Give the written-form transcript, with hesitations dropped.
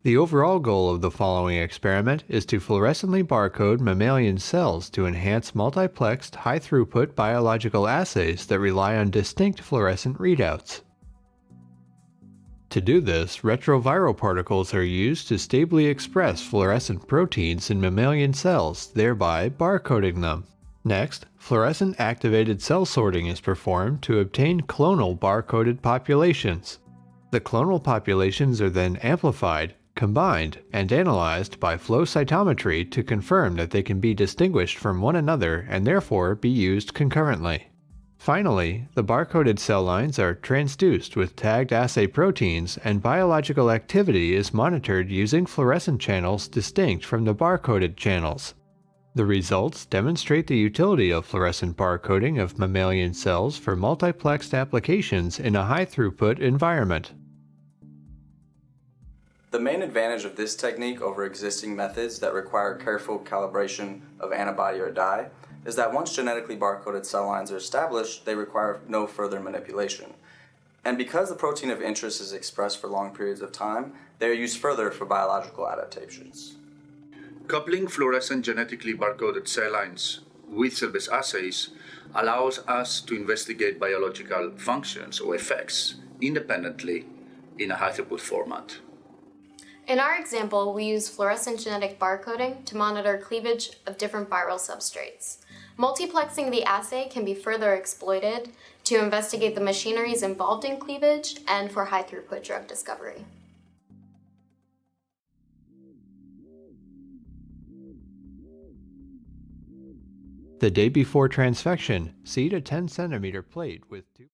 The overall goal of the following experiment is to fluorescently barcode mammalian cells to enhance multiplexed high-throughput biological assays that rely on distinct fluorescent readouts. To do this, retroviral particles are used to stably express fluorescent proteins in mammalian cells, thereby barcoding them. Next, fluorescent activated cell sorting is performed to obtain clonal barcoded populations. The clonal populations are then amplified, combined, and analyzed by flow cytometry to confirm that they can be distinguished from one another and therefore be used concurrently. Finally, the barcoded cell lines are transduced with tagged assay proteins, and biological activity is monitored using fluorescent channels distinct from the barcoded channels. The results demonstrate the utility of fluorescent barcoding of mammalian cells for multiplexed applications in a high-throughput environment. The main advantage of this technique over existing methods that require careful calibration of antibody or dye is that once genetically barcoded cell lines are established, they require no further manipulation. And because the protein of interest is expressed for long periods of time, they are used further for biological adaptations. Coupling fluorescent genetically barcoded cell lines with cell-based assays allows us to investigate biological functions or effects independently in a high-throughput format. In our example, we use fluorescent genetic barcoding to monitor cleavage of different viral substrates. Multiplexing the assay can be further exploited to investigate the machineries involved in cleavage and for high-throughput drug discovery. The day before transfection, seed a 10 cm plate with two